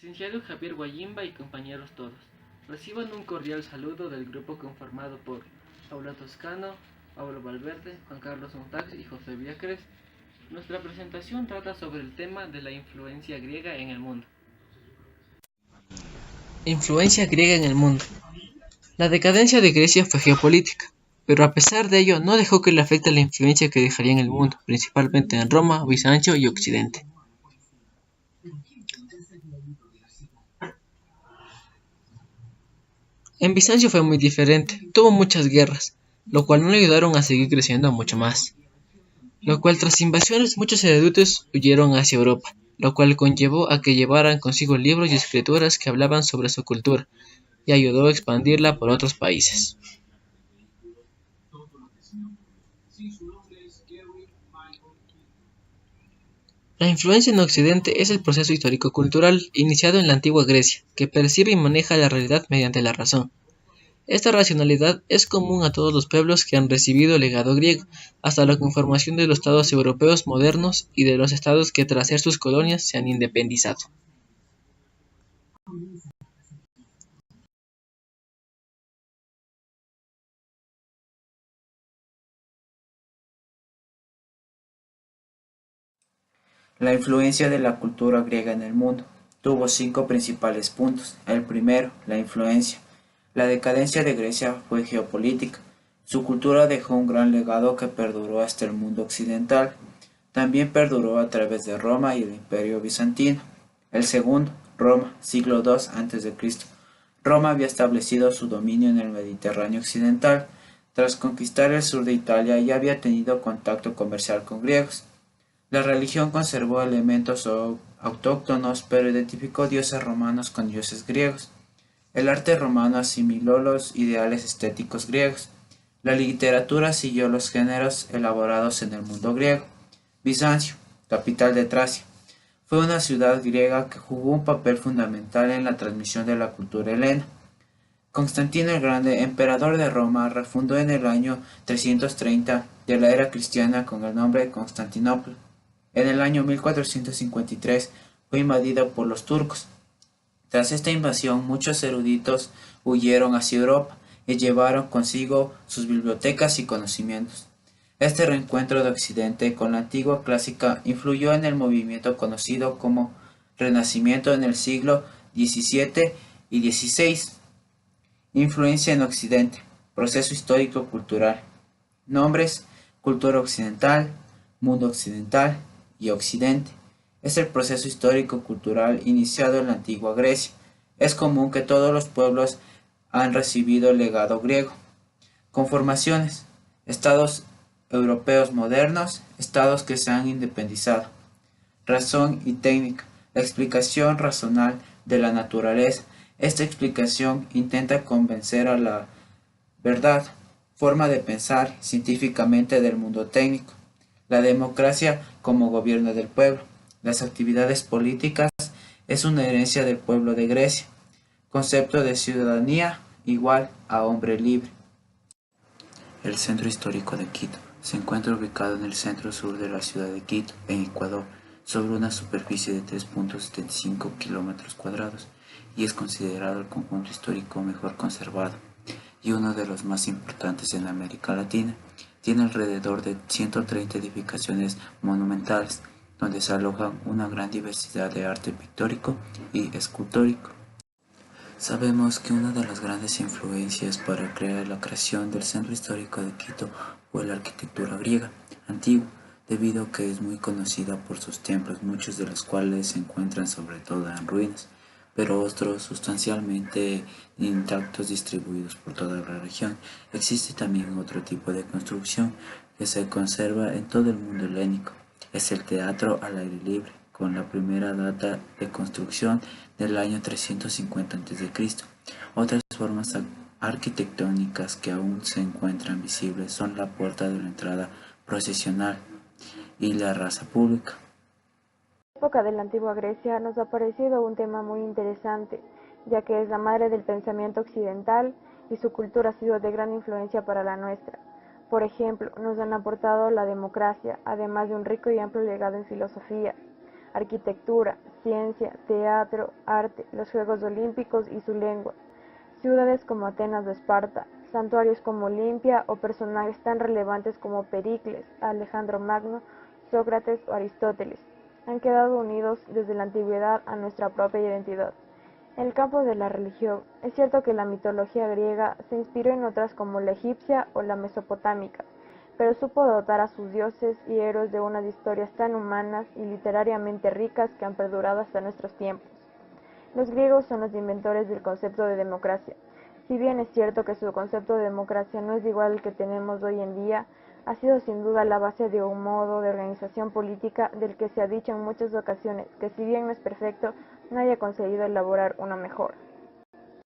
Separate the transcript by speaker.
Speaker 1: Licenciado Javier Guayimba y compañeros todos, reciban un cordial saludo del grupo conformado por Paula Toscano, Pablo Valverde, Juan Carlos Montax y José Viacres. Nuestra presentación trata sobre el tema de la influencia griega en el mundo. Influencia griega en el mundo. La decadencia de Grecia fue geopolítica, pero a pesar de ello no dejó que le afecte la influencia que dejaría en el mundo, principalmente en Roma, Bizancio y Occidente. En Bizancio fue muy diferente, tuvo muchas guerras, lo cual no le ayudaron a seguir creciendo mucho más. Lo cual tras invasiones muchos eruditos huyeron hacia Europa, lo cual conllevó a que llevaran consigo libros y escrituras que hablaban sobre su cultura, y ayudó a expandirla por otros países. La influencia en Occidente es el proceso histórico-cultural iniciado en la antigua Grecia, que percibe y maneja la realidad mediante la razón. Esta racionalidad es común a todos los pueblos que han recibido el legado griego, hasta la conformación de los estados europeos modernos y de los estados que tras ser sus colonias se han independizado.
Speaker 2: La influencia de la cultura griega en el mundo tuvo 5 principales puntos. El primero, la influencia. La decadencia de Grecia fue geopolítica. Su cultura dejó un gran legado que perduró hasta el mundo occidental. También perduró a través de Roma y el Imperio Bizantino. El segundo, Roma, siglo II a.C. Roma había establecido su dominio en el Mediterráneo occidental. Tras conquistar el sur de Italia ya había tenido contacto comercial con griegos. La religión conservó elementos autóctonos, pero identificó dioses romanos con dioses griegos. El arte romano asimiló los ideales estéticos griegos. La literatura siguió los géneros elaborados en el mundo griego. Bizancio, capital de Tracia, fue una ciudad griega que jugó un papel fundamental en la transmisión de la cultura helena. Constantino el Grande, emperador de Roma, refundó en el año 330 de la era cristiana con el nombre de Constantinopla. En el año 1453 fue invadido por los turcos. Tras esta invasión, muchos eruditos huyeron hacia Europa y llevaron consigo sus bibliotecas y conocimientos. Este reencuentro de Occidente con la antigua clásica influyó en el movimiento conocido como Renacimiento en el siglo XVII y XVI. Influencia en Occidente, proceso histórico-cultural. Nombres: cultura occidental, mundo occidental y Occidente. Es el proceso histórico-cultural iniciado en la antigua Grecia. Es común que todos los pueblos han recibido el legado griego. Conformaciones: estados europeos modernos, estados que se han independizado. Razón y técnica: la explicación racional de la naturaleza. Esta explicación intenta convencer a la verdad, forma de pensar científicamente del mundo técnico. La democracia como gobierno del pueblo. Las actividades políticas es una herencia del pueblo de Grecia. Concepto de ciudadanía igual a hombre libre. El centro histórico de Quito se encuentra ubicado en el centro sur de la ciudad de Quito, en Ecuador, sobre una superficie de 3.75 km², y es considerado el conjunto histórico mejor conservado y uno de los más importantes en América Latina. Tiene alrededor de 130 edificaciones monumentales, donde se alojan una gran diversidad de arte pictórico y escultórico. Sabemos que una de las grandes influencias para crear la creación del centro histórico de Quito fue la arquitectura griega antigua, debido a que es muy conocida por sus templos, muchos de los cuales se encuentran sobre todo en ruinas, pero otros sustancialmente intactos distribuidos por toda la región. Existe también otro tipo de construcción que se conserva en todo el mundo helénico, es el teatro al aire libre, con la primera data de construcción del año 350 a.C. Otras formas arquitectónicas que aún se encuentran visibles son la puerta de la entrada procesional y la raza pública.
Speaker 3: En la época de la antigua Grecia nos ha parecido un tema muy interesante, ya que es la madre del pensamiento occidental y su cultura ha sido de gran influencia para la nuestra. Por ejemplo, nos han aportado la democracia, además de un rico y amplio legado en filosofía, arquitectura, ciencia, teatro, arte, los Juegos Olímpicos y su lengua. Ciudades como Atenas o Esparta, santuarios como Olimpia o personajes tan relevantes como Pericles, Alejandro Magno, Sócrates o Aristóteles han quedado unidos desde la antigüedad a nuestra propia identidad. En el campo de la religión, es cierto que la mitología griega se inspiró en otras como la egipcia o la mesopotámica, pero supo dotar a sus dioses y héroes de unas historias tan humanas y literariamente ricas que han perdurado hasta nuestros tiempos. Los griegos son los inventores del concepto de democracia. Si bien es cierto que su concepto de democracia no es igual al que tenemos hoy en día, ha sido sin duda la base de un modo de organización política del que se ha dicho en muchas ocasiones que si bien no es perfecto, nadie ha conseguido elaborar uno mejor.